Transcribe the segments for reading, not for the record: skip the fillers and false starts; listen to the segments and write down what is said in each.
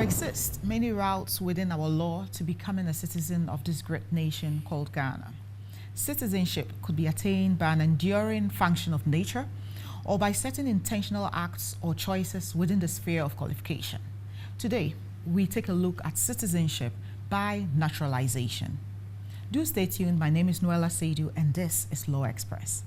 exist many routes within our law to becoming a citizen of this great nation called Ghana. Citizenship could be attained by an enduring function of nature or by certain intentional acts or choices within the sphere of qualification. Today, we take a look at citizenship by naturalization. Do stay tuned. My name is Noella Seidu, and this is Law Express.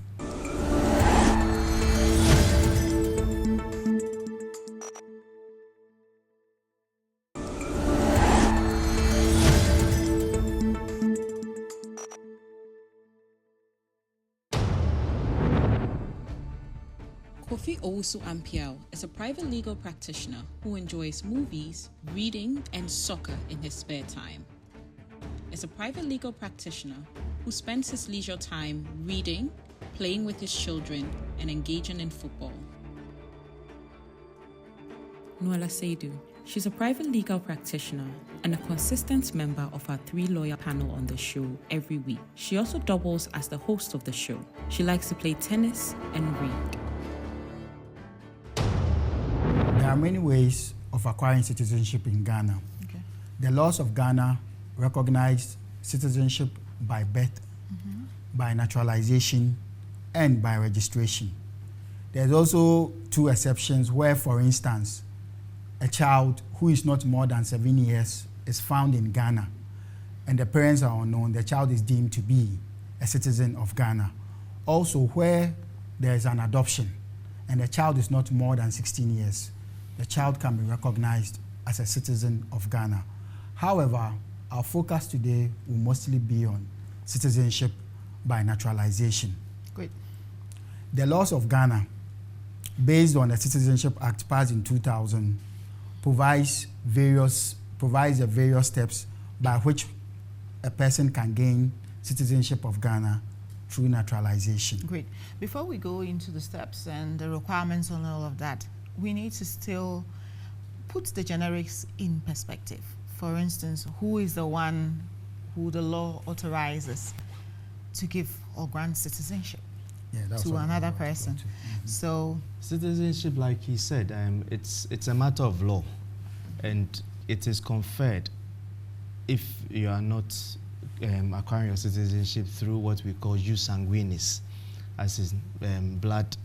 Kofi Owusu-Ampiao is a private legal practitioner who enjoys movies, reading, and soccer in his spare time. As a private legal practitioner who spends his leisure time reading, playing with his children, and engaging in football. Noella Seidu. She's a private legal practitioner and a consistent member of our 3-lawyer panel on the show every week. She also doubles as the host of the show. She likes to play tennis and read. There are many ways of acquiring citizenship in Ghana. Okay. The laws of Ghana recognize citizenship by birth, by naturalization, and by registration. There's also 2 exceptions where, for instance, a child who is not more than 7 years is found in Ghana and the parents are unknown, the child is deemed to be a citizen of Ghana. Also, where there is an adoption and the child is not more than 16 years, the child can be recognized as a citizen of Ghana. However, our focus today will mostly be on citizenship by naturalization. Great. The laws of Ghana, based on the Citizenship Act passed in 2000, provides the various steps by which a person can gain citizenship of Ghana through naturalization. Great. Before we go into the steps and the requirements on all of that, we need to still put the generics in perspective. For instance, who is the one who the law authorizes to give or grant citizenship to another person? So citizenship, like he said, it's a matter of law, and it is conferred if you are not acquiring your citizenship through what we call jus sanguinis, as is blood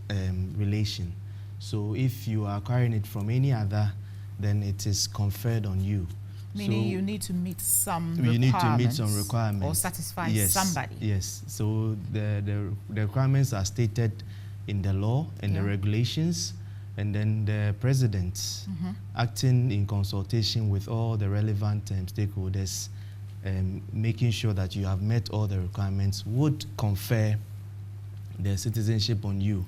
relation. So if you are acquiring it from any other, then it is conferred on you. Meaning so you need to meet some requirements. You need to meet some requirements. Or satisfy yes, somebody. Yes. So the requirements are stated in the law and the regulations, and then the president, acting in consultation with all the relevant stakeholders, making sure that you have met all the requirements, would confer the citizenship on you.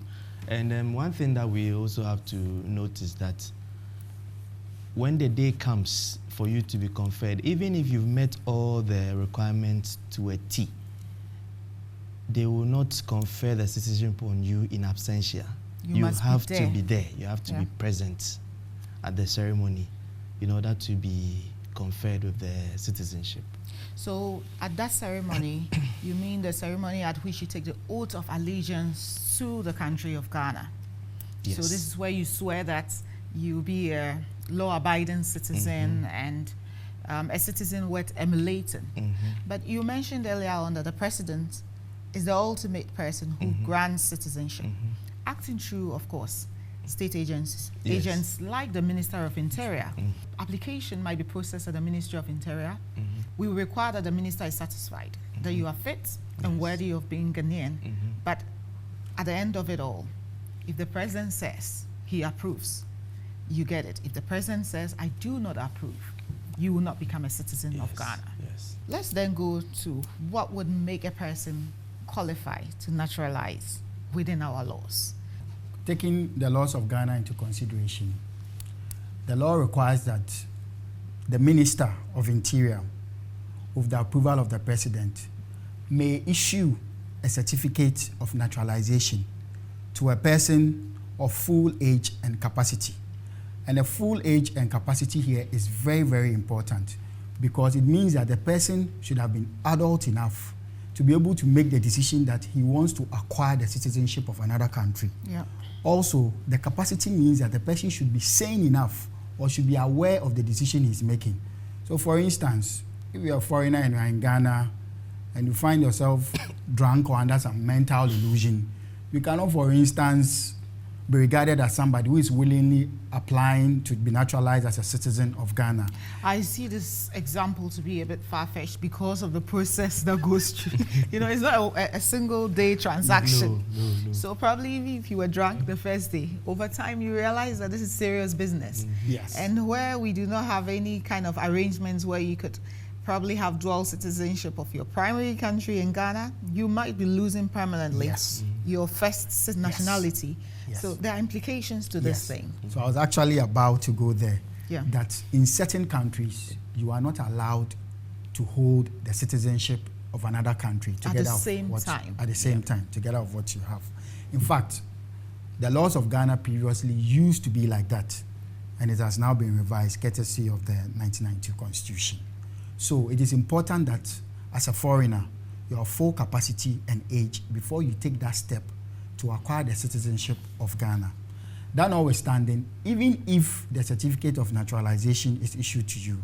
And one thing that we also have to note is that when the day comes for you to be conferred, even if you've met all the requirements to a T, they will not confer the citizenship on you in absentia. You have to be there. You have to be present at the ceremony in order to be conferred with the citizenship. So at that ceremony, you mean the ceremony at which you take the oath of allegiance to the country of Ghana? Yes. So this is where you swear that you'll be a law-abiding citizen and a citizen worth emulating. But you mentioned earlier on that the president is the ultimate person who grants citizenship. Acting through, of course, state agents, agents like the Minister of Interior. Application might be processed at the Ministry of Interior. We require that the minister is satisfied that you are fit and worthy of being Ghanaian. But at the end of it all, if the president says he approves, you get it. If the president says, I do not approve, you will not become a citizen of Ghana. Let's then go to what would make a person qualify to naturalize within our laws. Taking the laws of Ghana into consideration, the law requires that the Minister of Interior, with the approval of the President, may issue a certificate of naturalization to a person of full age and capacity. And a full age and capacity here is very, very important because it means that the person should have been adult enough to be able to make the decision that he wants to acquire the citizenship of another country. Also, the capacity means that the person should be sane enough or should be aware of the decision he's making. So for instance, if you're a foreigner and you're in Ghana and you find yourself drunk or under some mental illusion, you cannot, for instance, be regarded as somebody who is willingly applying to be naturalized as a citizen of Ghana. I see this example to be a bit far-fetched because of the process that goes through. You know, it's not a single day transaction. No. So probably if you were drunk the first day, over time you realize that this is serious business. Yes. And where we do not have any kind of arrangements where you could probably have dual citizenship of your primary country in Ghana, you might be losing permanently your first nationality. Yes. So there are implications to this thing. So I was actually about to go there. Yeah. That in certain countries, you are not allowed to hold the citizenship of another country At the same time. At the same time, together of what you have. In fact, the laws of Ghana previously used to be like that, and it has now been revised courtesy of the 1992 Constitution. So it is important that as a foreigner, you have full capacity and age before you take that step to acquire the citizenship of Ghana. That notwithstanding, even if the certificate of naturalization is issued to you,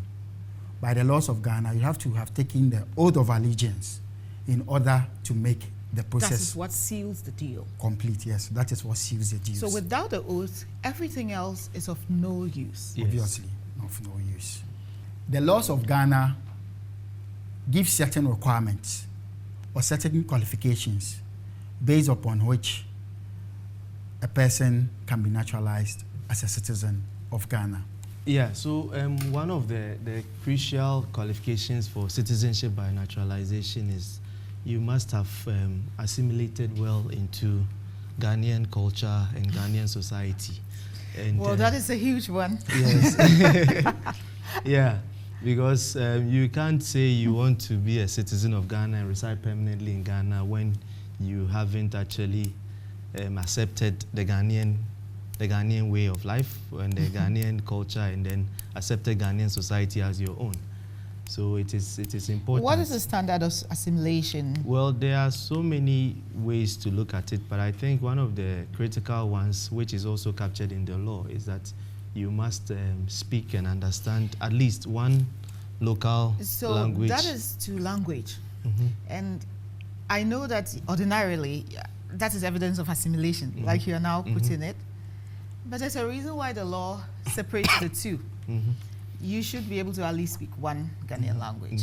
by the laws of Ghana, you have to have taken the oath of allegiance in order to make the process. That is what seals the deal. Complete, yes. That is what seals the deal. So without the oath, everything else is of no use. Yes. Obviously, of no use. The laws of Ghana give certain requirements or certain qualifications based upon which a person can be naturalized as a citizen of Ghana. Yeah, so one of the crucial qualifications for citizenship by naturalization is you must have assimilated well into Ghanaian culture and Ghanaian society. And, Well, that is a huge one. Yes. Yeah, because you can't say you want to be a citizen of Ghana and reside permanently in Ghana when you haven't actually accepted the Ghanaian way of life and the Ghanaian culture, and then accepted Ghanaian society as your own. So it is important. What is the standard of assimilation? Well, there are so many ways to look at it, but I think one of the critical ones, which is also captured in the law, is that you must speak and understand at least one local language. So that is to language. And I know that ordinarily that is evidence of assimilation, like you are now putting it. But there's a reason why the law separates the two. You should be able to at least speak one Ghanaian language.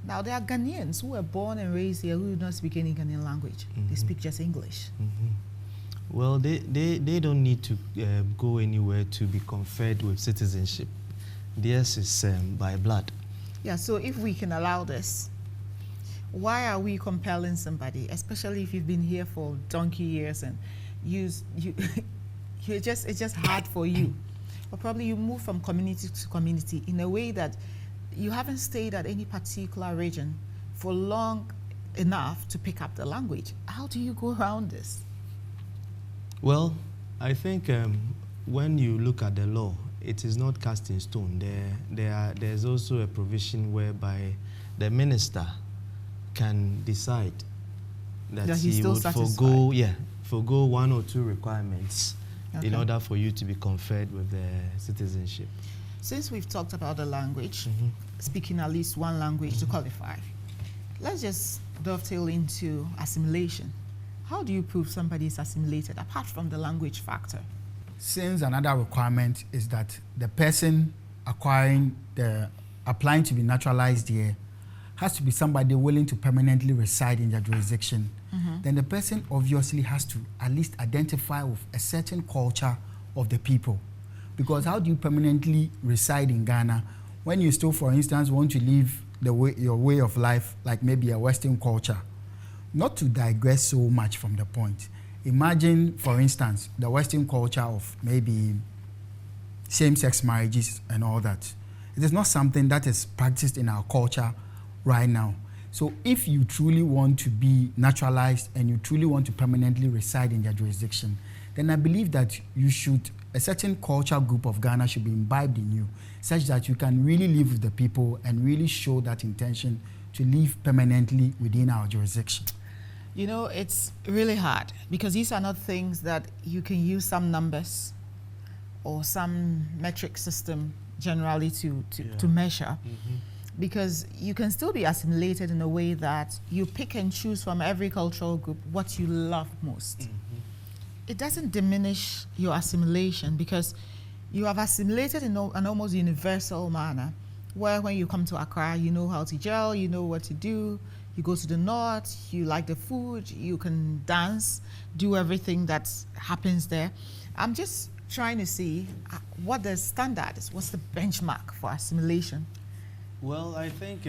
Now, there are Ghanaians who were born and raised here who do not speak any Ghanaian language. They speak just English. Well, they don't need to go anywhere to be conferred with citizenship. Theirs is by blood. Yeah, so if we can allow this, why are we compelling somebody, especially if you've been here for donkey years and it's just hard for you? Or probably you move from community to community in a way that you haven't stayed at any particular region for long enough to pick up the language. How do you go around this? Well, I think when you look at the law, it is not cast in stone. There's also a provision whereby the minister can decide that he would forgo one or two requirements in order for you to be conferred with the citizenship. Since we've talked about the language, speaking at least one language to qualify, let's just dovetail into assimilation. How do you prove somebody is assimilated apart from the language factor? Since another requirement is that the person applying to be naturalized here has to be somebody willing to permanently reside in their jurisdiction, then the person obviously has to at least identify with a certain culture of the people. Because how do you permanently reside in Ghana when you still, for instance, want to live your way of life like maybe a Western culture? Not to digress so much from the point. Imagine, for instance, the Western culture of maybe same-sex marriages and all that. It is not something that is practiced in our culture right now. So if you truly want to be naturalized and you truly want to permanently reside in their jurisdiction, then I believe that a certain culture group of Ghana should be imbibed in you, such that you can really live with the people and really show that intention to live permanently within our jurisdiction. You know, it's really hard because these are not things that you can use some numbers or some metric system generally to measure. Because you can still be assimilated in a way that you pick and choose from every cultural group what you love most. It doesn't diminish your assimilation because you have assimilated in an almost universal manner, where when you come to Accra, you know how to gel, you know what to do. You go to the north, you like the food, you can dance, do everything that happens there. I'm just trying to see what the standard is, what's the benchmark for assimilation? Well, I think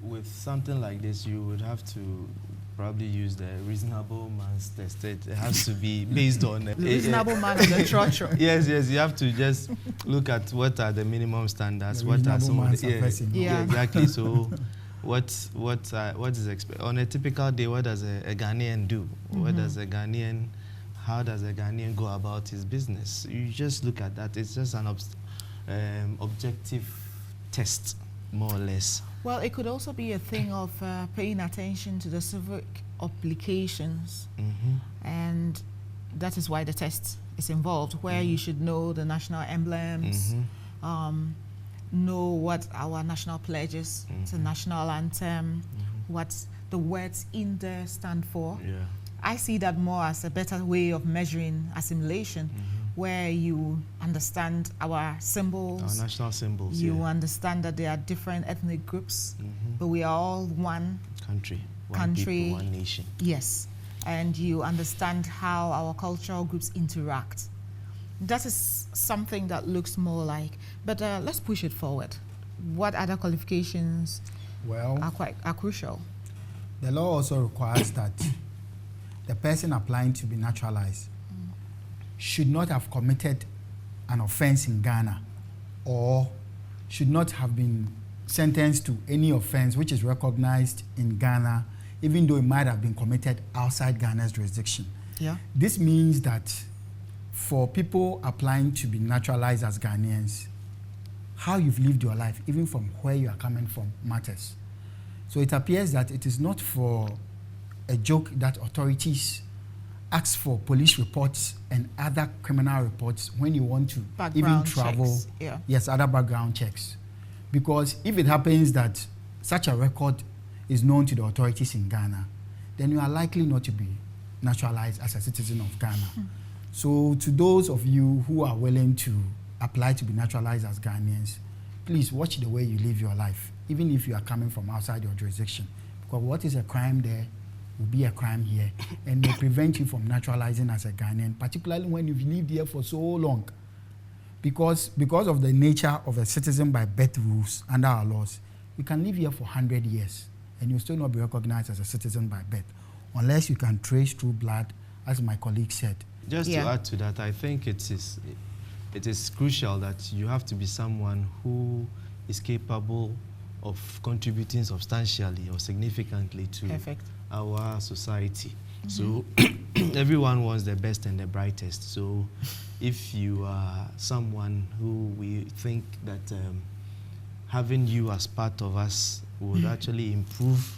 with something like this, you would have to probably use the reasonable man's test. It has to be based on the reasonable man and the trotro. Yes, you have to just look at what are the minimum standards, The what are some of the Yeah. exactly. So, what is on a typical day? What does a Ghanaian do? What does a Ghanaian? How does a Ghanaian go about his business? You just look at that. It's just an objective test, more or less. Well, it could also be a thing of paying attention to the civic obligations, and that is why the test is involved, where you should know the national emblems, know what our national pledge is, the national anthem, what the words in there stand for. Yeah. I see that more as a better way of measuring assimilation, where you understand our symbols. Our national symbols. You understand that there are different ethnic groups, but we are all one country, one people, one nation. Yes, and you understand how our cultural groups interact. That is something that looks more like, but let's push it forward. What other qualifications are crucial? The law also requires that the person applying to be naturalized should not have committed an offense in Ghana, or should not have been sentenced to any offense which is recognized in Ghana, even though it might have been committed outside Ghana's jurisdiction. Yeah. This means that for people applying to be naturalized as Ghanaians, how you've lived your life, even from where you are coming from, matters. So it appears that it is not for a joke that authorities ask for police reports and other criminal reports when you want to even travel. Checks. Yeah. Yes, other background checks. Because if it happens that such a record is known to the authorities in Ghana, then you are likely not to be naturalized as a citizen of Ghana. So to those of you who are willing to apply to be naturalized as Ghanaians, please watch the way you live your life, even if you are coming from outside your jurisdiction. Because what is a crime there will be a crime here, and may prevent you from naturalizing as a Ghanaian, particularly when you've lived here for so long. Because of the nature of a citizen by birth rules under our laws, you can live here for 100 years and you'll still not be recognized as a citizen by birth, unless you can trace through blood, as my colleague said. Just to add to that, I think it is crucial that you have to be someone who is capable of contributing substantially or significantly to our society. So everyone wants the best and the brightest. So if you are someone who we think that having you as part of us would actually improve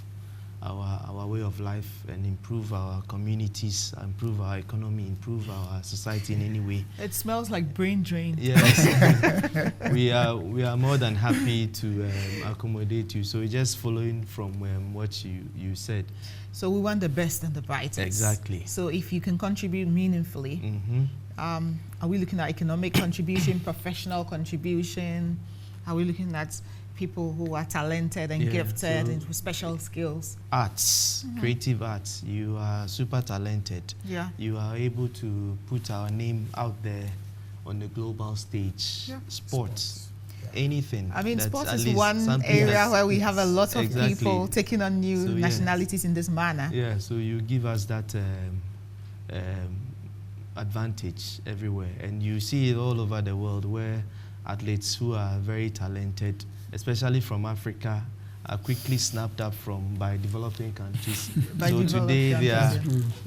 our way of life and improve our communities, improve our economy, improve our society in any way. It smells like brain drain. Yes. we are more than happy to accommodate you. So just following from what you said. So we want the best and the brightest. Exactly. So if you can contribute meaningfully, are we looking at economic contribution, professional contribution? Are we looking at people who are talented and gifted and with special skills? Arts, creative arts. You are super talented. Yeah. You are able to put our name out there on the global stage. Yeah. Sports. Anything. I mean, sports is one area where we have a lot of people taking on new nationalities in this manner. Yeah, so you give us that advantage everywhere. And you see it all over the world where athletes who are very talented, especially from Africa, are quickly snapped up by developing countries. So today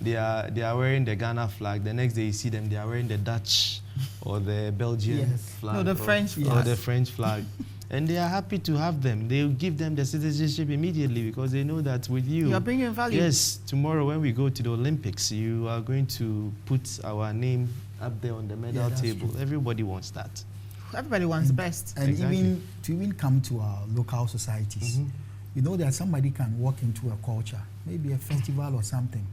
they are wearing the Ghana flag. The next day you see them, they are wearing the Dutch or the Belgian flag. No, the French flag. Or the French flag. And they are happy to have them. They will give them the citizenship immediately because they know that with you, are bringing value. Yes, tomorrow when we go to the Olympics, you are going to put our name up there on the medal table. True. Everybody wants that. Everybody wants the best. And Exactly. even come to our local societies, you know that somebody can walk into a culture, maybe a festival or something,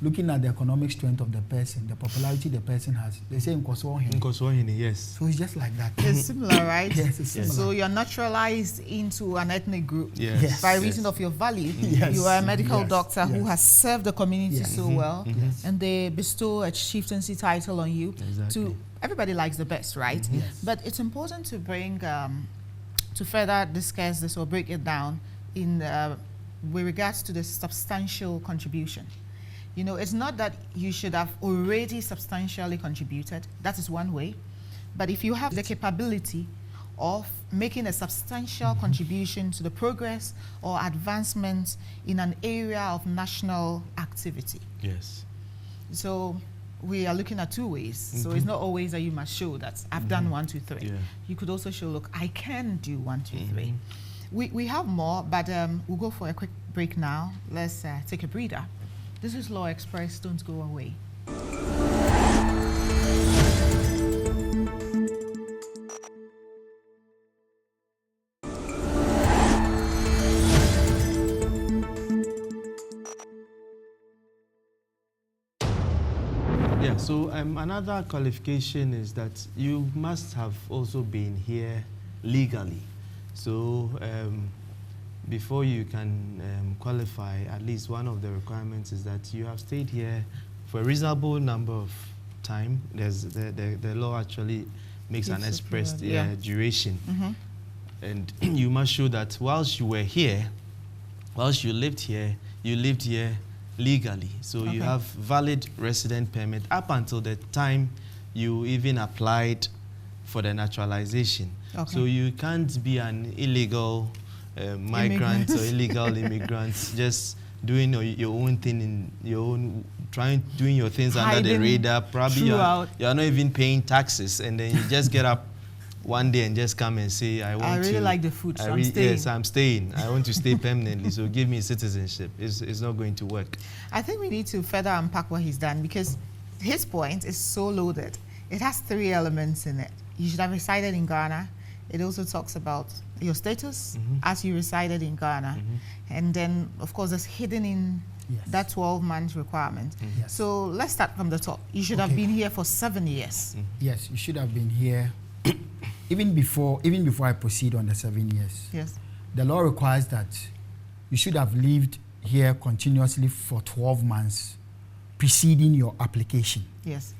looking at the economic strength of the person, the popularity the person has. They say Nkoswahini, yes. so it's just like that. It's similar, right? Yes, it's similar. So you're naturalized into an ethnic group Yes. by Yes. reason of your value. Yes. You are a medical Yes. doctor who Yes. has served the community Yes. so well, Yes. and they bestow a chieftaincy title on you. Exactly. Everybody likes the best, right? Yes. But it's important to bring to further discuss this or break it down in with regards to the substantial contribution. You know, it's not that you should have already substantially contributed. That is one way. But if you have the capability of making a substantial contribution to the progress or advancement in an area of national activity. Yes. So we are looking at two ways. So it's not always that you must show that I've done 1, 2, 3. Yeah. You could also show, look, I can do 1, 2, 3. We have more, but we'll go for a quick break now. Let's take a breather. This is Law Express. Don't go away. Yeah, so another qualification is that you must have also been here legally. So before you can qualify, at least one of the requirements is that you have stayed here for a reasonable number of time. There's the law actually makes an Gives a expressed period, duration. And you must show that whilst you were here, whilst you lived here legally. So you have valid resident permit up until the time you even applied for the naturalization. So you can't be an illegal migrant or illegal immigrant just doing your own thing in your own, doing your things under the radar. Probably you're not even paying taxes, and then you just get up one day and just come and say, I really like the food, so I'm staying. Yes, I'm staying. I want to stay permanently, so give me citizenship. It's not going to work. I think we need to further unpack what he's done, because his point is so loaded. It has 3 elements in it. You should have resided in Ghana. It also talks about your status as you resided in Ghana. And then, of course, it's hidden in that 12-month requirement. Yes. So let's start from the top. You should have been here for 7 years. Yes, you should have been here even before I proceed on the 7 years. Yes. The law requires that you should have lived here continuously for 12 months preceding your application. Yes.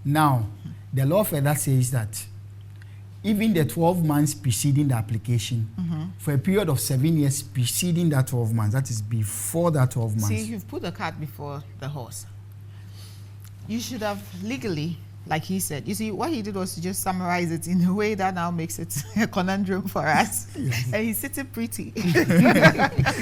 Now, the law further says that even the 12 months preceding the application, for a period of 7 years preceding that 12 months, that is before that 12 months. See, you've put the cart before the horse. You should have legally, like he said, you see, what he did was to just summarize it in a way that now makes it a conundrum for us. And he's sitting pretty.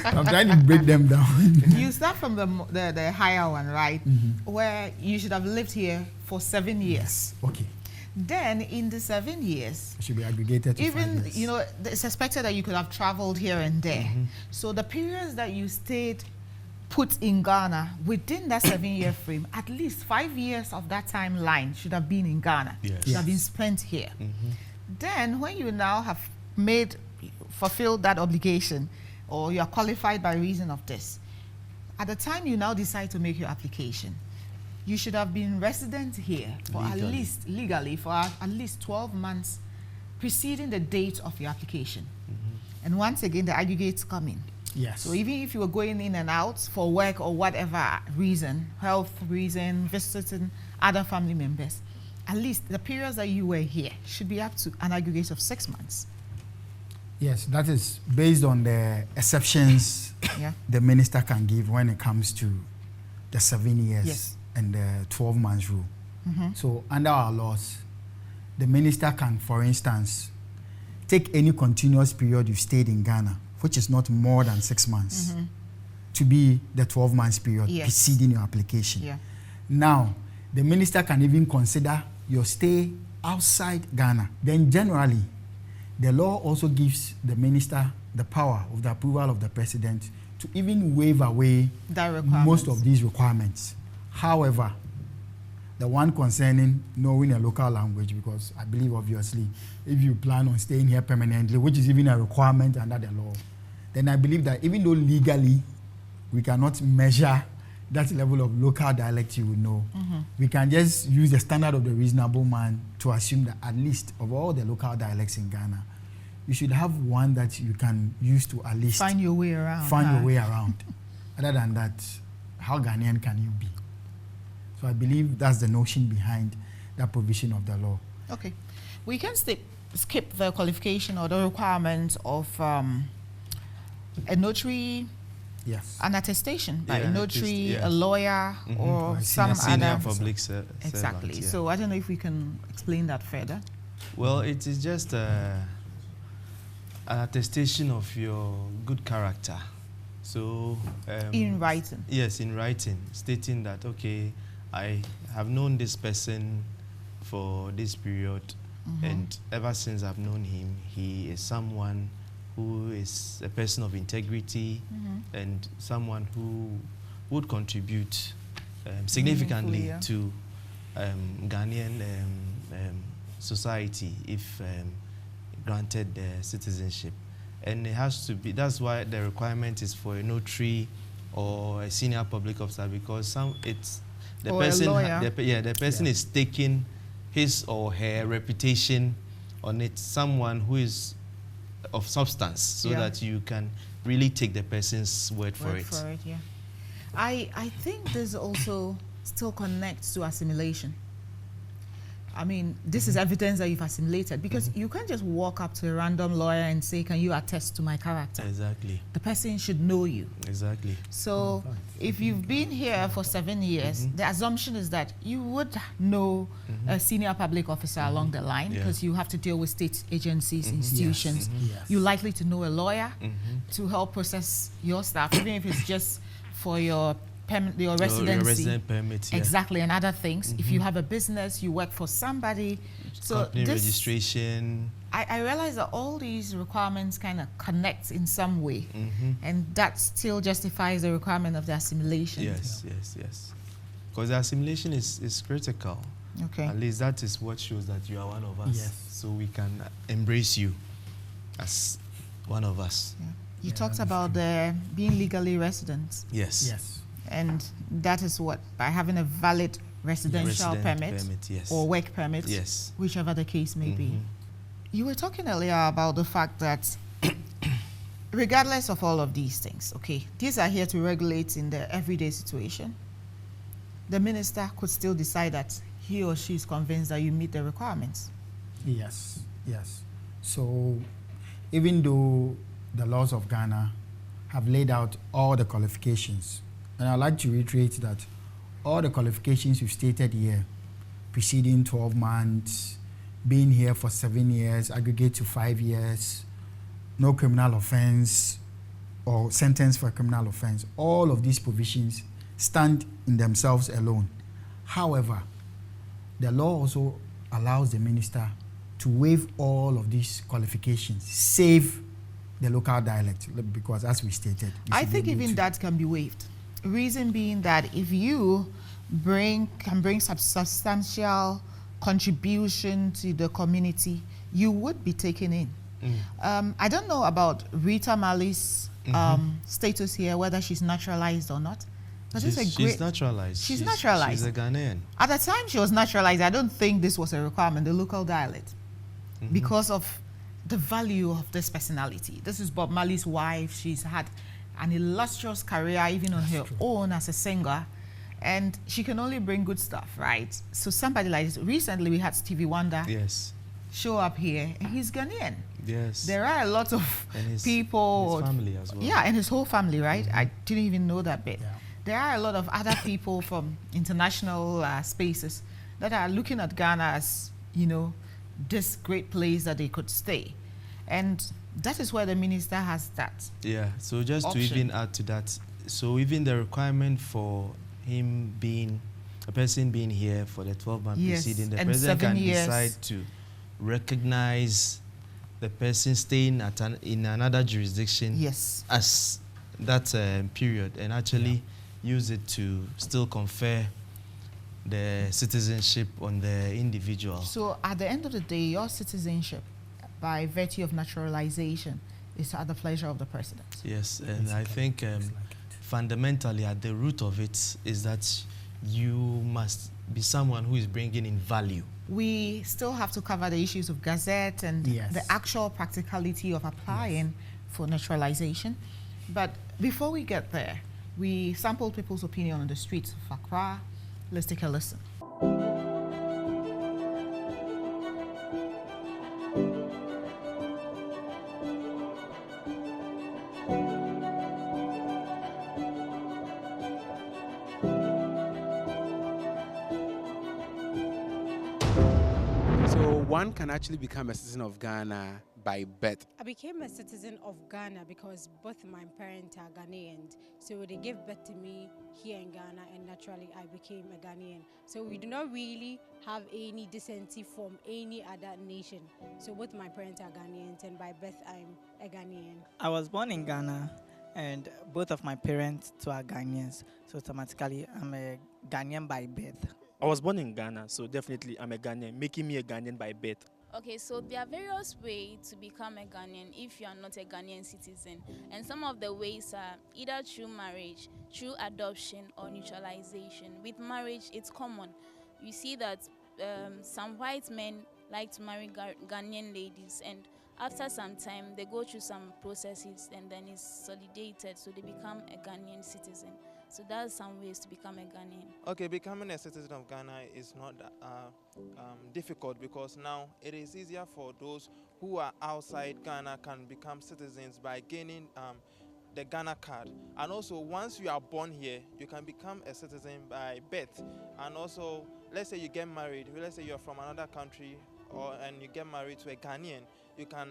I'm trying to break them down. You start from the higher one, right? Where you should have lived here for 7 years. Okay. Then in the 7 years, It should be aggregated to 5 even, years. you know, it's suspected that you could have traveled here and there. So the periods that you stayed put in Ghana within that 7-year frame, at least 5 years of that timeline should have been in Ghana. Yes. Should have been spent here. Then when you now have fulfilled that obligation, or you are qualified by reason of this, at the time you now decide to make your application, you should have been resident here for legally for at least 12 months preceding the date of your application. And once again, the aggregates come in. Yes. So even if you were going in and out for work or whatever reason, health reason, visiting other family members, at least the periods that you were here should be up to an aggregate of 6 months. Yes, that is based on the exceptions the minister can give when it comes to the 7 years and the 12 months rule. So under our laws, the minister can, for instance, take any continuous period you've stayed in Ghana, which is not more than 6 months, to be the 12 months period preceding your application. Now, the minister can even consider your stay outside Ghana. Then generally, the law also gives the minister the power of the approval of the president to even waive away most of these requirements. However, The one concerning knowing a local language, because I believe obviously if you plan on staying here permanently, which is even a requirement under the law, then I believe that even though legally we cannot measure that level of local dialect you would know, we can just use the standard of the reasonable man to assume that at least of all the local dialects in Ghana, you should have one that you can use to at least find your way around. Your way around. Other than that, how Ghanaian can you be? So I believe that's the notion behind that provision of the law. Okay. We can skip the qualification or the requirements of a notary, yes, an attestation by a notary, yes. a lawyer, or some senior other public exactly. servant, yeah. So I don't know if we can explain that further. Well, it is just an attestation of your good character. So In writing. Yes, in writing, stating that okay, I have known this person for this period, and ever since I've known him, he is someone who is a person of integrity and someone who would contribute significantly yeah. to Ghanaian society if granted citizenship. And it has to be, that's why the requirement is for a notary or a senior public officer, because the Or a person, lawyer. the person is taking his or her reputation on it, someone who is of substance, so Yeah. that you can really take the person's word for it. Yeah. I think this also still connects to assimilation. I mean, this is evidence that you've assimilated, because you can't just walk up to a random lawyer and say, can you attest to my character? Exactly. The person should know you. Exactly. So if you've been here for 7 years, the assumption is that you would know a senior public officer along the line, because you have to deal with state agencies, institutions. Yes. You're likely to know a lawyer to help process your stuff, even if it's just for your residency. Your resident permit, yeah. Exactly, and other things. If you have a business, you work for somebody. So Company registration. I realize that all these requirements kind of connect in some way, and that still justifies the requirement of the assimilation. Yes. Because the assimilation is critical. Okay. At least that is what shows that you are one of us. Yes. So we can embrace you as one of us. Yeah. You talked about the being legally resident, Yes. Yes. and that is what, by having a valid residential Resident permit, yes. or work permit, Yes. whichever the case may be. You were talking earlier about the fact that regardless of all of these things, okay, these are here to regulate in the everyday situation. The minister could still decide that he or she is convinced that you meet the requirements. Yes. So even though the laws of Ghana have laid out all the qualifications, and I'd like to reiterate that all the qualifications you've stated here, preceding 12 months, being here for 7 years, aggregate to 5 years, no criminal offense or sentence for a criminal offense, all of these provisions stand in themselves alone. However, the law also allows the minister to waive all of these qualifications, save the local dialect, because as we stated, I think even that can be waived. Reason being that if you can bring substantial contribution to the community, you would be taken in. I don't know about Rita Mali's status here, whether she's naturalized or not. But She's naturalized. She's naturalized. She's a Ghanaian. At the time she was naturalized, I don't think this was a requirement, the local dialect, because of the value of this personality. This is Bob Marley's wife. She's had an illustrious career, even on her own as a singer, and she can only bring good stuff, right? So somebody like this, recently we had Stevie Wonder show up here, and he's Ghanaian. Yes. There are a lot of people. His family as well. Yeah, and his whole family, right? I didn't even know that bit. Yeah. There are a lot of other people from international spaces that are looking at Ghana as, this great place that they could stay. And that is where the minister has that. Yeah, so just option. to even add to that, so even the requirement for him being, a person being here for the 12-month proceeding, the and president 7 can years. decide to recognize the person staying in another jurisdiction as that period, and actually use it to still confer the citizenship on the individual. So at the end of the day, your citizenship, by virtue of naturalization, is at the pleasure of the president. Yes, and I think fundamentally at the root of it is that you must be someone who is bringing in value. We still have to cover the issues of gazette and the actual practicality of applying for naturalization. But before we get there, we sampled people's opinion on the streets of Accra. Let's take a listen. One can actually become a citizen of Ghana by birth. I became a citizen of Ghana because both my parents are Ghanaians. So they gave birth to me here in Ghana, and naturally I became a Ghanaian. So we do not really have any descendancy from any other nation. So both my parents are Ghanaians, and by birth I'm a Ghanaian. I was born in Ghana, and both of my parents too are Ghanaians. So automatically I'm a Ghanaian by birth. I was born in Ghana, so definitely I'm a Ghanaian, making me a Ghanaian by birth. Okay, so there are various ways to become a Ghanaian if you are not a Ghanaian citizen. And some of the ways are either through marriage, through adoption, or naturalization. With marriage, it's common. You see that some white men like to marry Ghanaian ladies, and after some time, they go through some processes and then it's solidated, so they become a Ghanaian citizen. So that's some ways to become a Ghanaian. Okay, becoming a citizen of Ghana is not difficult, because now it is easier for those who are outside Ghana can become citizens by gaining the Ghana card. And also, once you are born here, you can become a citizen by birth. And also, let's say you get married, let's say you're from another country and you get married to a Ghanaian, you can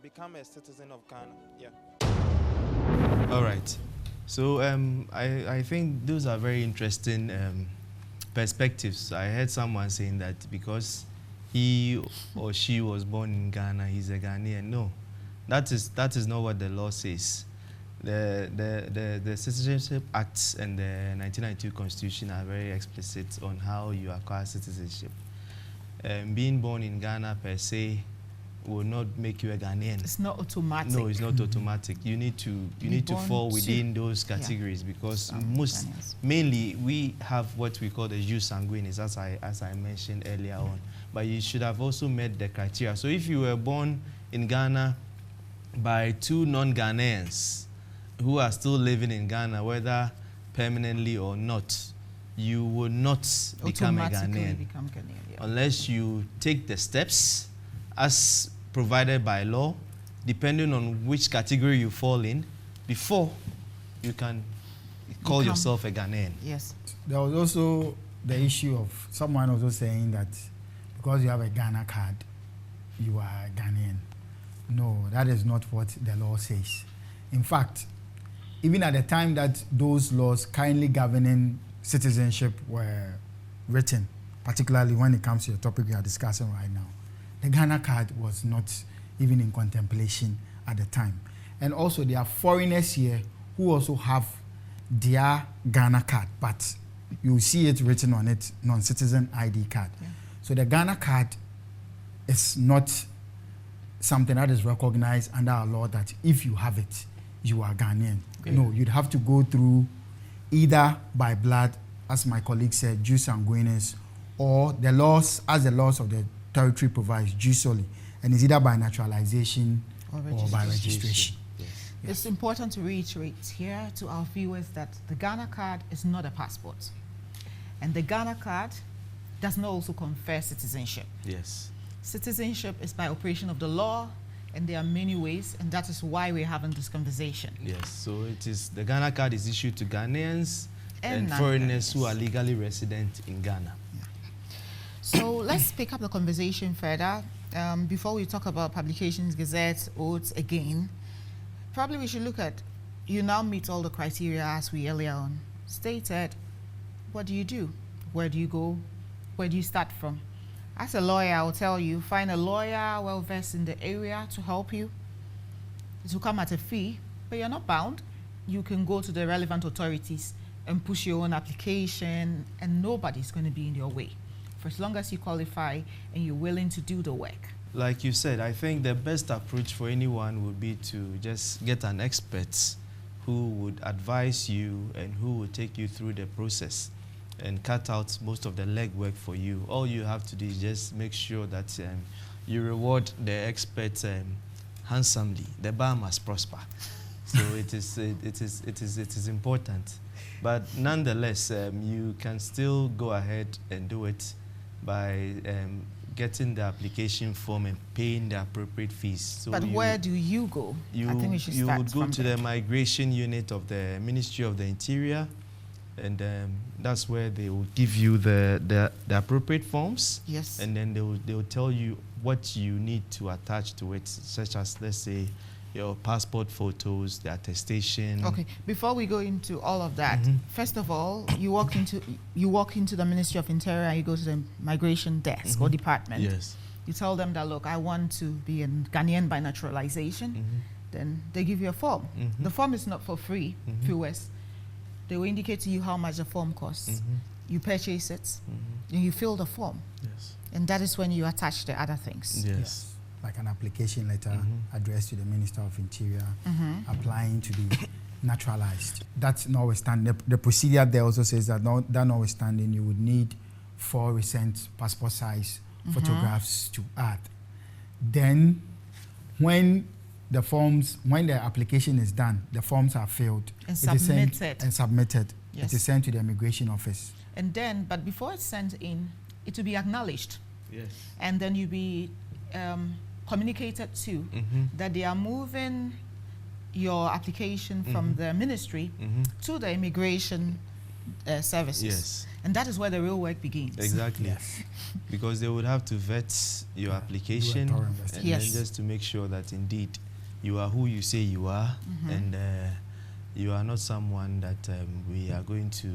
become a citizen of Ghana. Yeah. All right. So I think those are very interesting perspectives. I heard someone saying that because he or she was born in Ghana, he's a Ghanaian. No, that is not what the law says. The Citizenship Acts and the 1992 Constitution are very explicit on how you acquire citizenship. Being born in Ghana per se will not make you a Ghanaian. It's not automatic. No, it's not automatic. You need to fall within those categories, because mainly we have what we call the jus sanguinis, as I mentioned earlier on. But you should have also met the criteria. So if you were born in Ghana by two non-Ghanaians who are still living in Ghana, whether permanently or not, you will not become a Ghanaian unless you take the steps as provided by law, depending on which category you fall in, before you can call yourself a Ghanaian. Yes. There was also the issue of someone also saying that because you have a Ghana card, you are a Ghanaian. No, that is not what the law says. In fact, even at the time that those laws kindly governing citizenship were written, particularly when it comes to the topic we are discussing right now, the Ghana card was not even in contemplation at the time. And also there are foreigners here who also have their Ghana card, but you see it written on it, non-citizen ID card. Yeah. So the Ghana card is not something that is recognized under our law that if you have it, you are Ghanaian. Okay. No, you'd have to go through either by blood, as my colleague said, jus sanguinis, or the laws, as the laws of the territory provides, jus soli, and it's either by naturalization or by registration. Yes. Yes. It's important to reiterate here to our viewers that the Ghana card is not a passport, and the Ghana card does not also confer citizenship. Yes. Citizenship is by operation of the law, and there are many ways, and that is why we're having this conversation. Yes, so it is, the Ghana card is issued to Ghanaians and foreigners who are legally resident in Ghana. Yeah. So let's pick up the conversation further. Before we talk about publications, gazettes, oaths again, probably we should look at, you now meet all the criteria as we earlier on stated. What do you do? Where do you go? Where do you start from? As a lawyer, I will tell you, find a lawyer well-versed in the area to help you. It will come at a fee, but you're not bound. You can go to the relevant authorities and push your own application, and nobody's going to be in your way for as long as you qualify and you're willing to do the work. Like you said, I think the best approach for anyone would be to just get an expert who would advise you and who would take you through the process and cut out most of the legwork for you. All you have to do is just make sure that you reward the expert handsomely. The bar must prosper. So it is important. But nonetheless, you can still go ahead and do it by getting the application form and paying the appropriate fees. So but where do you go? I think we should you start would go from to there. the migration unit of the Ministry of the Interior, and that's where they will give you the appropriate forms. Yes. And then they will tell you what you need to attach to it, such as, let's say, your passport photos, the attestation. Okay, before we go into all of that, first of all, you walk into the Ministry of Interior and you go to the migration desk or department. Yes. You tell them that, look, I want to be a Ghanaian by naturalization. Then they give you a form. The form is not for free, viewers. They will indicate to you how much the form costs. You purchase it, and you fill the form. Yes. And that is when you attach the other things. Yes. Like an application letter addressed to the Minister of Interior, applying to be naturalized. That's notwithstanding. The procedure there also says that notwithstanding, you would need 4 recent passport size photographs to add. Then, when the application is done, the forms are filled And submitted. Yes. It is sent to the immigration office. And then, but before it's sent in, it will be acknowledged. Yes. And then you'll be communicated to that they are moving your application from the ministry to the immigration services. Yes. And that is where the real work begins. Exactly. Yes. Because they would have to vet your application thorough and investigation. then just to make sure that indeed you are who you say you are, and you are not someone that we are going to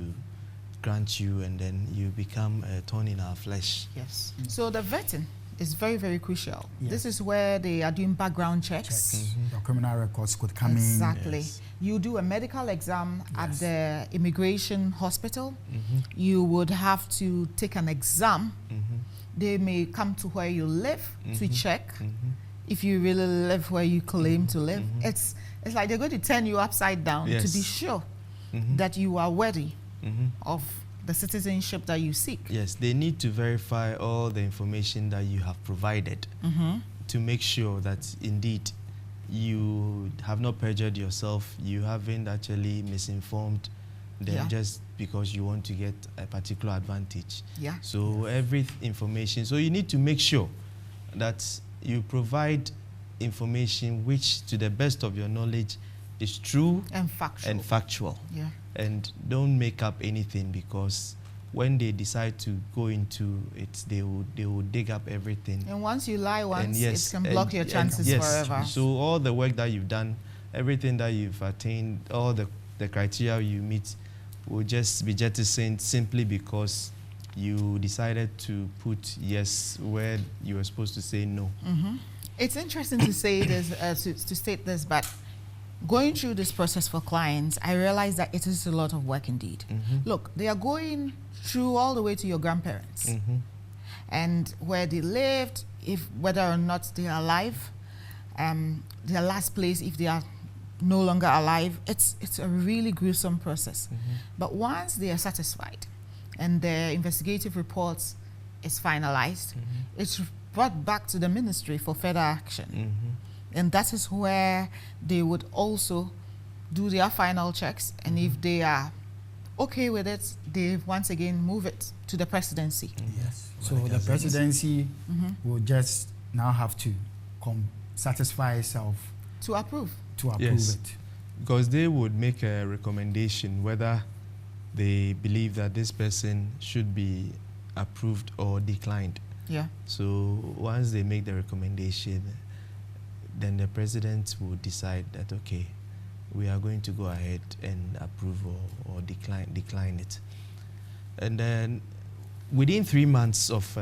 grant you and then you become a thorn in our flesh. Yes. So the vetting is very, very crucial. Yes. This is where they are doing background checks. Your criminal records could come Exactly. Yes. You do a medical exam at the immigration hospital. Mhm. You would have to take an exam. They may come to where you live to check if you really live where you claim to live. It's like they're going to turn you upside down to be Yes. sure that you are worthy of the citizenship that you seek. Yes, they need to verify all the information that you have provided to make sure that indeed you have not perjured yourself, you haven't actually misinformed them just because you want to get a particular advantage. Yeah. So every information, so you need to make sure that you provide information which to the best of your knowledge is true And factual. and factual. Yeah. And don't make up anything, because when they decide to go into it, they will dig up everything. And once you lie once, And it can block your chances yes, forever. so all the work that you've done, everything that you've attained, all the criteria you meet will just be jettisoned simply because you decided to put yes where you were supposed to say no. It's interesting to say this, to state this, but going through this process for clients, I realize that it is a lot of work indeed. Look, they are going through all the way to your grandparents and where they lived, if whether or not they are alive, their last place if they are no longer alive. It's a really gruesome process. But once they are satisfied and their investigative reports is finalized, it's brought back to the ministry for further action. And that is where they would also do their final checks. And if they are okay with it, they once again move it to the presidency. Yes. So the presidency will just now have to satisfy itself To approve. to approve Yes. it. Because they would make a recommendation whether they believe that this person should be approved or declined. Yeah. So once they make the recommendation, then the president will decide that, okay, we are going to go ahead and approve or decline it. And then within 3 months of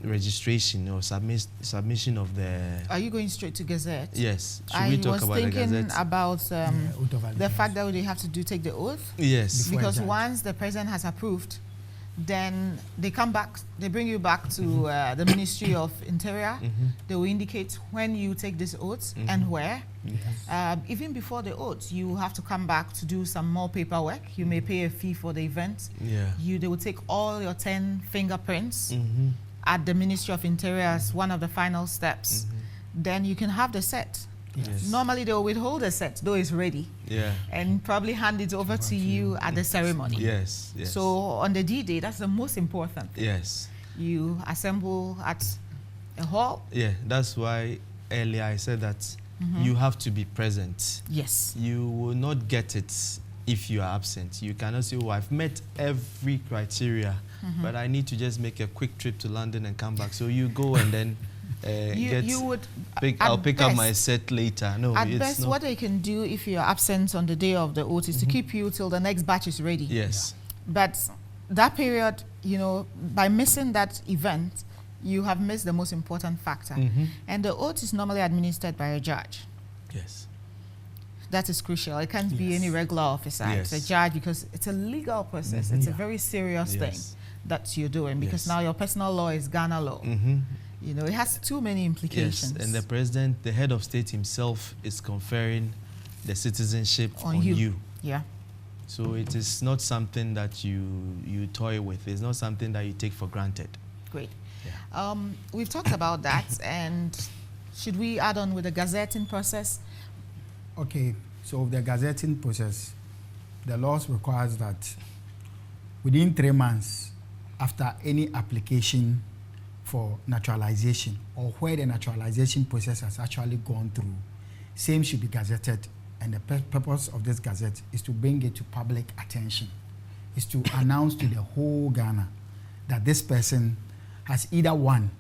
registration or submission of the... Are you going straight to Gazette? Yes. Should we talk about the Gazette? I was thinking about the fact that they have to take the oath. Yes. Because once the president has approved, then they come back, they bring you back to the Ministry of Interior. They will indicate when you take this oath and where. Even before the oath, you have to come back to do some more paperwork. You may pay a fee for the event. They will take all your 10 fingerprints at the Ministry of Interior as one of the final steps. Then you can have the set. Normally they will withhold the set, though it's ready, and probably hand it over to you at the ceremony. Yes. So on the D-Day, that's the most important thing. Yes. You assemble at a hall. Yeah, that's why earlier I said that you have to be present. Yes. You will not get it if you are absent. You cannot say, oh, I've met every criteria, but I need to just make a quick trip to London and come back. So you go and then I'll pick up my set later. No, at best, what they can do if you're absent on the day of the oath is to keep you till the next batch is ready. Yes. But that period, by missing that event, you have missed the most important factor. And the oath is normally administered by a judge. Yes. That is crucial. It can't be any regular officer. It's a judge because it's a legal process. It's a very serious thing that you're doing because now your personal law is Ghana law. It has too many implications. Yes, and the president, the head of state himself, is conferring the citizenship on you. Yeah. So it is not something that you toy with. It's not something that you take for granted. Great. Yeah. We've talked about that, and should we add on with the gazetting process? Okay, so the gazetting process, the laws requires that within 3 months after any application for naturalization or where the naturalization process has actually gone through, same should be gazetted. And the purpose of this gazette is to bring it to public attention, is to announce to the whole Ghana that this person has either one,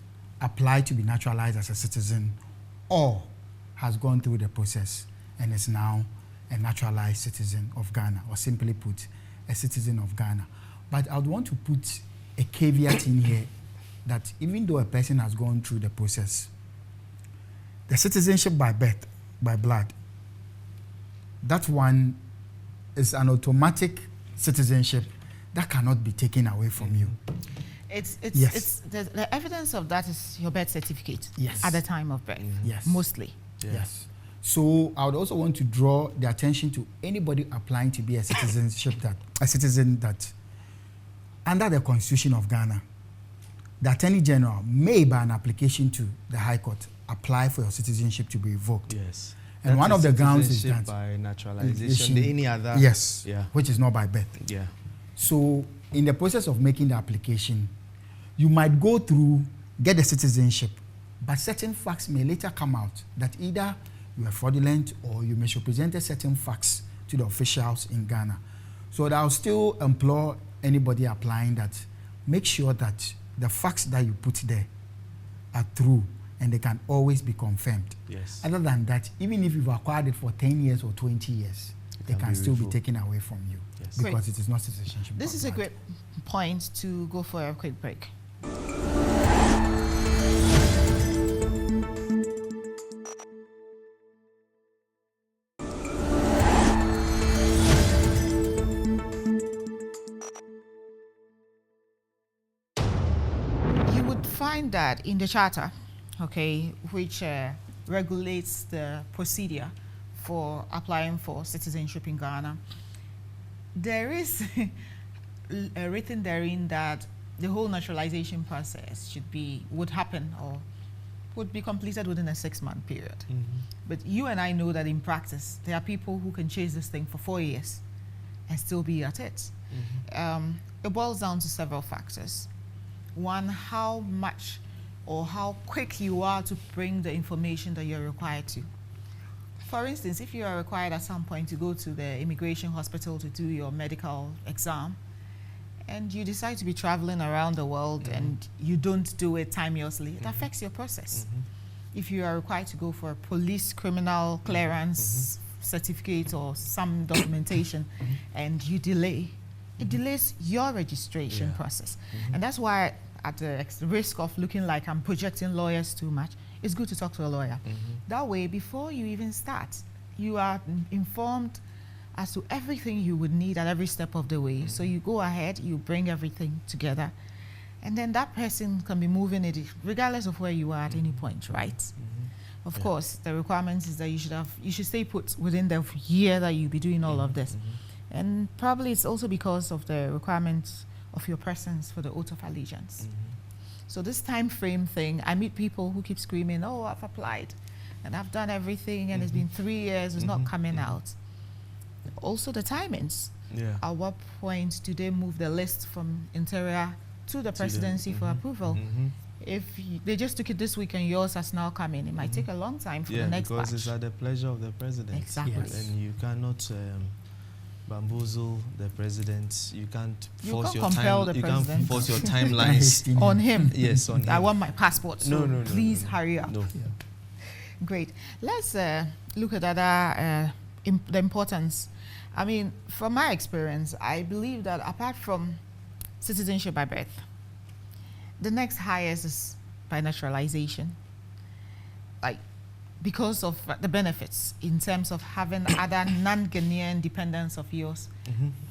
applied to be naturalized as a citizen or has gone through the process and is now a naturalized citizen of Ghana, or simply put, a citizen of Ghana. But I would want to put a caveat in here that even though a person has gone through the process, the citizenship by birth, by blood, that one is an automatic citizenship that cannot be taken away from you. The evidence of that is your birth certificate at the time of birth, mostly. Yes. So I would also want to draw the attention to anybody applying to be a citizen that under the Constitution of Ghana, the Attorney General may, by an application to the High Court, apply for your citizenship to be revoked. Yes. And one of the grounds is that by naturalization, any other. Yes. Which is not by birth. Yeah. So in the process of making the application, you might go through, get the citizenship, but certain facts may later come out that either you are fraudulent or you misrepresented certain facts to the officials in Ghana. So I'll still implore anybody applying that make sure that the facts that you put there are true and they can always be confirmed. Yes. Other than that, even if you've acquired it for 10 years or 20 years, they can still be taken away from you because it is not citizenship. This is a great point to go for a quick break. Find that in the charter, which regulates the procedure for applying for citizenship in Ghana, there is written therein that the whole naturalization process would happen or would be completed within a 6-month period. But you and I know that in practice, there are people who can chase this thing for 4 years and still be at it. It boils down to several factors. One, how much or how quick you are to bring the information that you're required to. For instance, if you are required at some point to go to the immigration hospital to do your medical exam, and you decide to be traveling around the world and you don't do it timeously, it affects your process. If you are required to go for a police criminal clearance certificate or some documentation and you delay, it delays your registration process. And that's why at the risk of looking like I'm projecting lawyers too much, it's good to talk to a lawyer. That way, before you even start, you are informed as to everything you would need at every step of the way. So you go ahead, you bring everything together, and then that person can be moving it regardless of where you are at any point, right? Of course, the requirement is that you should stay put within the year that you'll be doing all of this. And probably it's also because of the requirements of your presence for the oath of allegiance. So this time frame thing, I meet people who keep screaming, oh, I've applied and I've done everything and it's been 3 years, it's not coming out. Also the timings. At what point do they move the list from Interior to the presidency for approval? If they just took it this week and yours has now come in, it might take a long time for the next batch. Because it's at the pleasure of the president. Exactly. And you cannot bamboozle the president. You can't force your timelines on him. Yes, on him. I want my passport. So no, please hurry up. No. Great. Let's look at other the importance. I mean, from my experience, I believe that apart from citizenship by birth, the next highest is by naturalization. Like, because of the benefits in terms of having other non-Ghanaian dependents of yours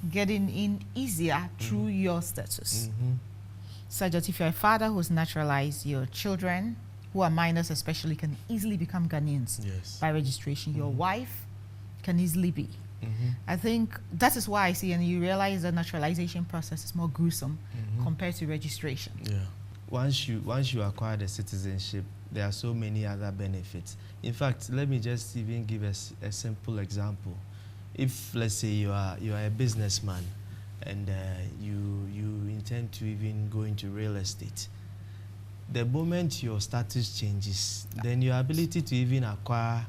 getting in easier through your status. Such that if you're a father who's naturalized, your children, who are minors especially, can easily become Ghanaians by registration. Your wife can easily be. I think that is why I see, and you realize the naturalization process is more gruesome compared to registration. Once you acquire the citizenship, there are so many other benefits. In fact, let me just even give us a simple example. If, let's say, you are a businessman and you intend to even go into real estate, the moment your status changes, then your ability to even acquire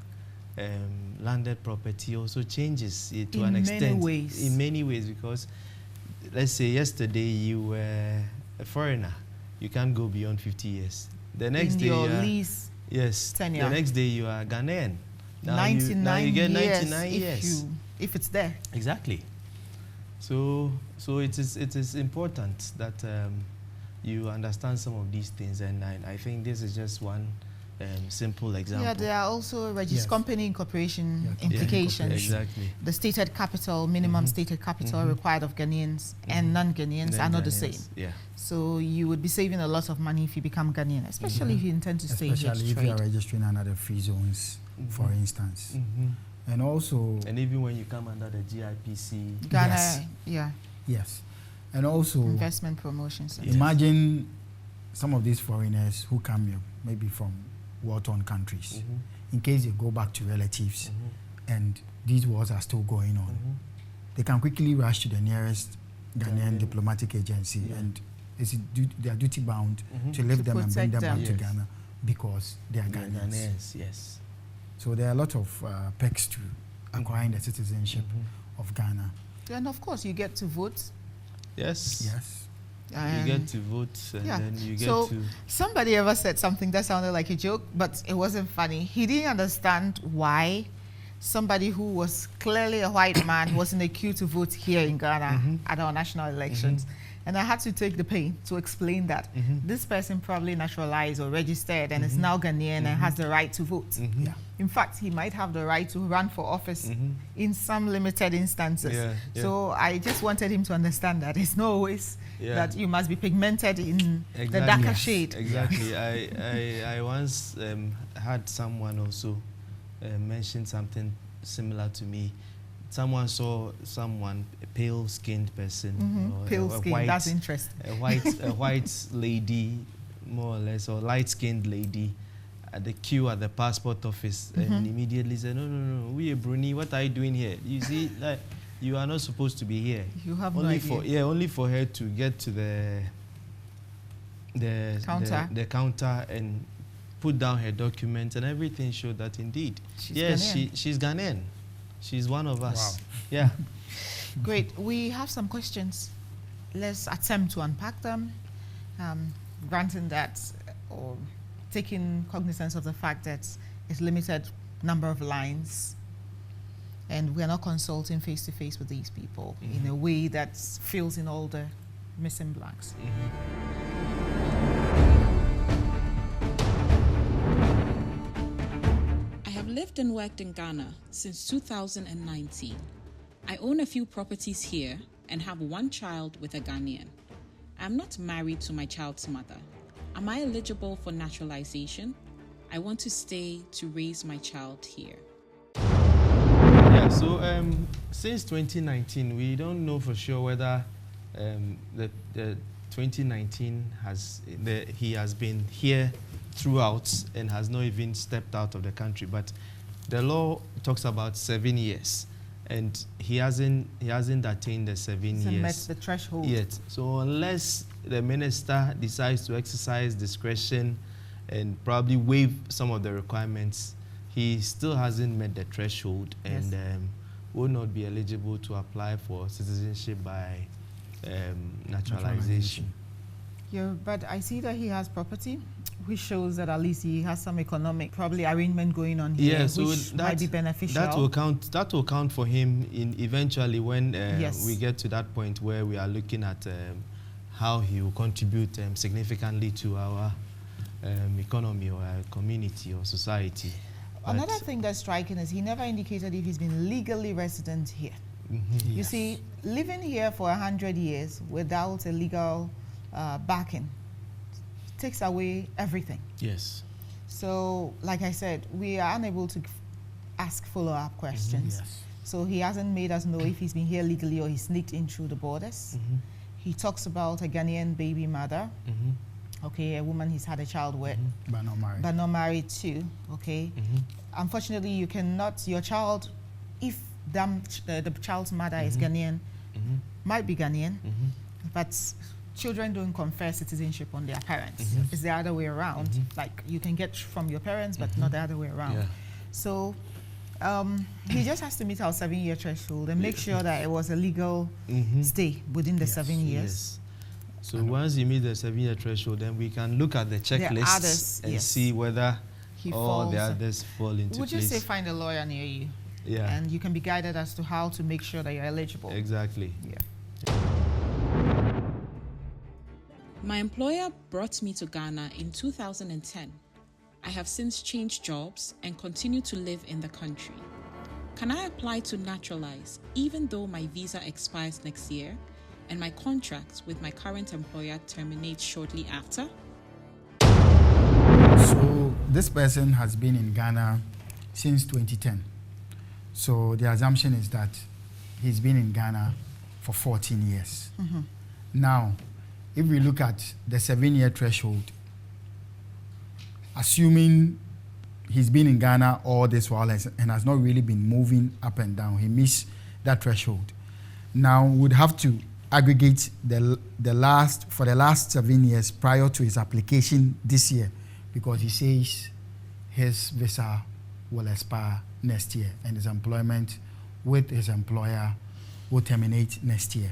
landed property also changes to an extent. In many ways, because let's say yesterday you were a foreigner, you can't go beyond 50 years. The next day, your lease tenure. The next day you are Ghanaian. Now 99 you get years 99 years if it's there. Exactly. So it is important that you understand some of these things, and I think this is just one simple example. Yeah, there are also company incorporation implications. Exactly. The stated capital, minimum stated capital required of Ghanaians and non-Ghanaians are not the same. So you would be saving a lot of money if you become Ghanaian, especially if you intend to stay here to Especially if you are registering under free zones, for instance. And also... And even when you come under the GIPC. Ghana, Yes. And also... Investment promotions. Imagine some of these foreigners who come here, maybe from war-torn countries, in case they go back to relatives and these wars are still going on, they can quickly rush to the nearest Ghanaian diplomatic agency and it's they are duty bound to lift them and bring them back to Ghana because they are Ghanaians. Yes. So there are a lot of perks to acquiring the citizenship of Ghana. And of course you get to vote. Yes. Yes. You get to vote and then you get to... Somebody ever said something that sounded like a joke, but it wasn't funny. He didn't understand why somebody who was clearly a white man was in a queue to vote here in Ghana at our national elections. And I had to take the pain to explain that this person probably naturalized or registered and is now Ghanaian and has the right to vote. In fact, he might have the right to run for office in some limited instances. So I just wanted him to understand that it's not always that you must be pigmented in the darker shade. Exactly. I once had someone also mention something similar to me. Someone saw someone, a pale-skinned person, pale-skinned, that's interesting. A white lady, more or less, or light-skinned lady, at the queue at the passport office, and immediately said, "No, we are Bruni. What are you doing here? You see, like, you are not supposed to be here." You have only no idea. Only for her to get to the counter and put down her documents, and everything showed that indeed, she's Ghanaian. She's one of us. Wow. Yeah. Great. We have some questions. Let's attempt to unpack them, granting that or taking cognizance of the fact that it's limited number of lines and we're not consulting face-to-face with these people in a way that fills in all the missing blanks. lived and worked in Ghana since 2019. I own a few properties here and have one child with a Ghanaian. I'm not married to my child's mother. Am I eligible for naturalization? I want to stay to raise my child here. Yeah, so since 2019, we don't know for sure whether the 2019 he has been here throughout and has not even stepped out of the country. But the law talks about 7 years, and he hasn't attained the 7 years. Met the threshold yet. So unless the minister decides to exercise discretion and probably waive some of the requirements, he still hasn't met the threshold, and will not be eligible to apply for citizenship by naturalization. Yeah, but I see that he has property, which shows that at least he has some economic probably arrangement going on here, yeah, so which might be beneficial. That will count for him in eventually when we get to that point where we are looking at how he will contribute significantly to our economy or our community or society. Another thing that's striking is he never indicated if he's been legally resident here. Mm-hmm. You see, living here for 100 years without a legal backing takes away everything. Yes. So, like I said, we are unable to ask follow-up questions. Yes. So he hasn't made us know if he's been here legally or he sneaked in through the borders. Mm-hmm. He talks about a Ghanaian baby mother. Mm-hmm. Okay, a woman he's had a child with, But not married. but not married too. Okay, unfortunately, you cannot. Your child, if the child's mother is Ghanaian, might be Ghanaian, but children don't confer citizenship on their parents. It's the other way around. Like you can get from your parents, but not the other way around. Yeah. So he just has to meet our 7-year threshold and make sure that it was a legal stay within the 7 years. Yes. So once you meet the 7-year threshold, then we can look at the checklist and see whether all the others fall into place. Would you say find a lawyer near you? Yeah. And you can be guided as to how to make sure that you're eligible. Exactly. Yeah. My employer brought me to Ghana in 2010. I have since changed jobs and continue to live in the country. Can I apply to naturalize even though my visa expires next year and my contract with my current employer terminates shortly after? So this person has been in Ghana since 2010. So the assumption is that he's been in Ghana for 14 years. Now, if we look at the 7-year threshold, assuming he's been in Ghana all this while and has not really been moving up and down, he missed that threshold. Now, we'd have to aggregate the last 7 years prior to his application this year, because he says his visa will expire next year and his employment with his employer will terminate next year,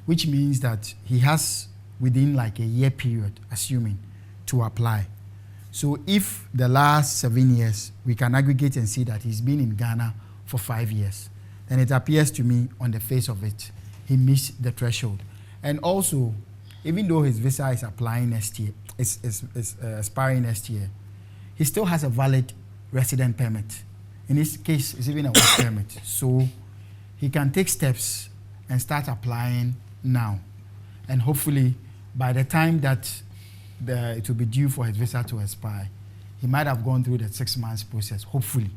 which means that he has within like a year period, assuming, to apply. So if the last 7 years, we can aggregate and see that he's been in Ghana for 5 years, then it appears to me on the face of it, he missed the threshold. And also, even though his visa is applying next year, it's expiring next year, he still has a valid resident permit. In this case, it's even a work permit. So he can take steps and start applying now. And hopefully, by the time that it will be due for his visa to expire, he might have gone through the 6 months process, hopefully,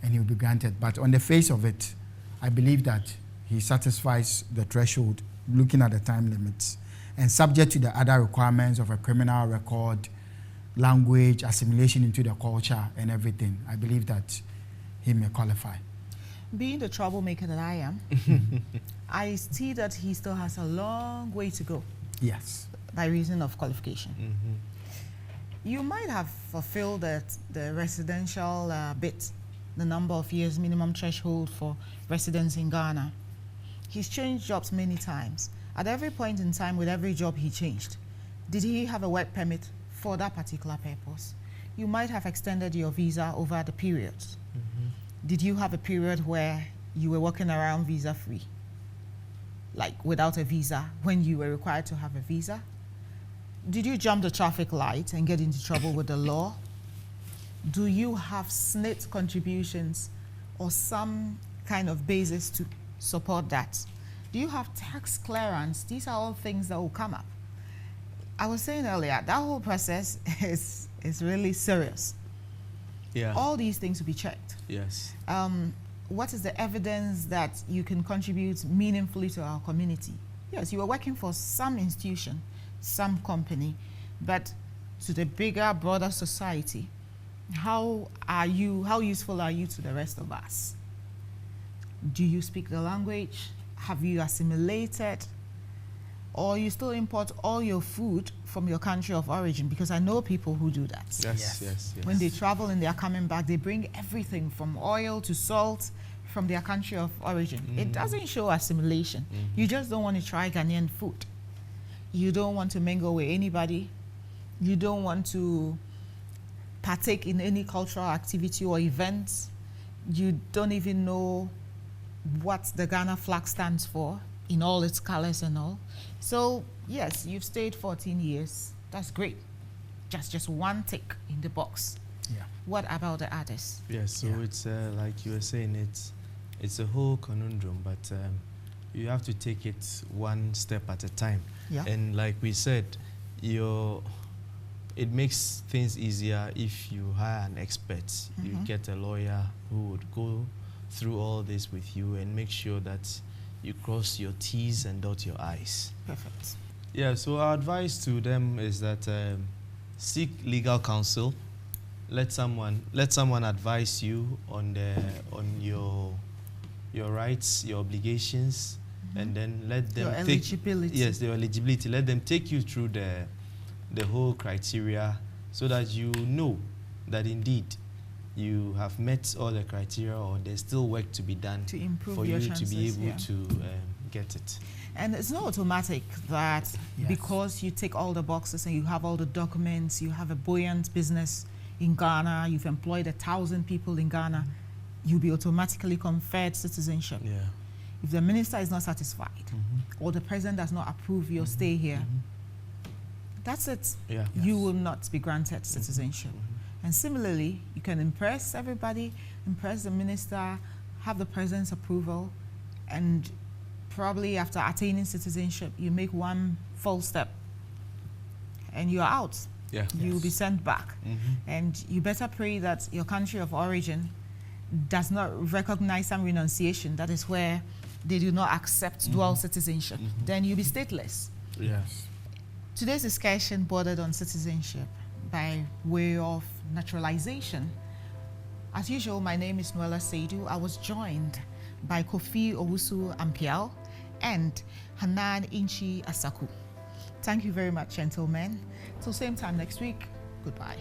and he will be granted. But on the face of it, I believe that he satisfies the threshold, looking at the time limits, and subject to the other requirements of a criminal record, language, assimilation into the culture, and everything. I believe that he may qualify. Being the troublemaker that I am, I see that he still has a long way to go. Yes. By reason of qualification. You might have fulfilled the residential bit, the number of years minimum threshold for residents in Ghana. He's changed jobs many times. At every point in time, with every job he changed, did he have a work permit for that particular purpose? You might have extended your visa over the periods. Did you have a period where you were walking around visa-free, like without a visa, when you were required to have a visa? Did you jump the traffic light and get into trouble with the law? do you have SNIT contributions or some kind of basis to support that? Do you have tax clearance? These are all things that will come up. I was saying earlier, that whole process is really serious. Yeah. All these things will be checked. Yes. What is the evidence that you can contribute meaningfully to our community? Yes, you are working for some institution, some company, but to the bigger, broader society, how useful are you to the rest of us? Do you speak the language? Have you assimilated? Or you still import all your food from your country of origin? Because I know people who do that. Yes. When they travel and they are coming back, they bring everything from oil to salt from their country of origin. It doesn't show assimilation. You just don't want to try Ghanaian food. You don't want to mingle with anybody. You don't want to partake in any cultural activity or events. You don't even know what the Ghana flag stands for in all its colors and all. So yes, you've stayed 14 years. That's great. Just one tick in the box. Yeah. What about the others? Yes, so it's like you were saying, it's a whole conundrum, but you have to take it one step at a time. Yeah. And like we said, it makes things easier if you hire an expert. You get a lawyer who would go through all this with you and make sure that you cross your T's and dot your I's. Perfect. Yeah, so our advice to them is that seek legal counsel. Let someone advise you on your rights, your obligations, and then let them Your eligibility. Yes, their eligibility. Let them take you through the whole criteria so that you know that indeed you have met all the criteria, or there's still work to be done To improve for your you chances, to be able yeah. to get it. And it's not automatic that because you tick all the boxes and you have all the documents, you have a buoyant business in Ghana, you've employed 1,000 people in Ghana, you'll be automatically conferred citizenship. Yeah. If the minister is not satisfied or the president does not approve your stay here, that's it. Yeah. You will not be granted citizenship. And similarly, you can impress everybody, impress the minister, have the president's approval, and probably after attaining citizenship, you make one false step and you're out. Yeah. You will be sent back. And you better pray that your country of origin does not recognize some renunciation. That is where they do not accept dual citizenship. Then you'll be stateless. Yes. Today's discussion bordered on citizenship by way of naturalization. As usual, my name is Noella Seidu. I was joined by Kofi Owusu-Ampiao and Hanan Inchi Asaku. Thank you very much, gentlemen. Till same time next week, goodbye.